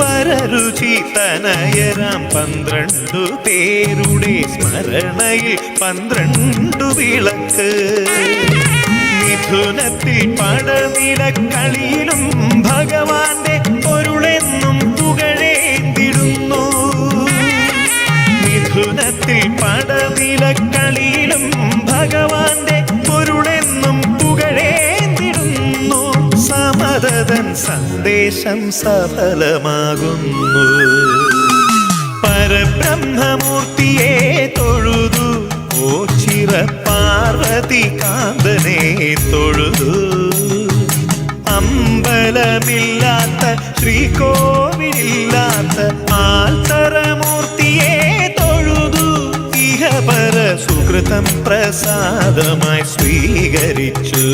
വരരുചി തനയരാം 12 പേരുടെ സ്മരണയിൽ 12 വിളക്ക്. മിഥുനത്തിൽ പടനിലക്കളിയിലും ഭഗവാന്റെ പൊരുളെന്നും പുകഴേന്തിടുന്നു. മിഥുനത്തിൽ പടനിലക്കളിയിലും ഭഗവാന്റെ പൊരുളെന്നും പുകഴേന്തിടുന്നു. സമതതൻ സന്ദേശം സഫലമാകുന്നു. പരബ്രഹ്മമൂർത്തിയെ തൊഴുതു ഓച്ചിറ പാർവതി കാന്തനെ തൊഴുതു. അമ്പലമില്ലാത്ത ശ്രീകോവിലില്ലാത്ത ആൽത്തറമൂർത്തിയെ തൊഴുതു. ഇഹപര സുകൃതം പ്രസാദമായി സ്വീകരിച്ചു.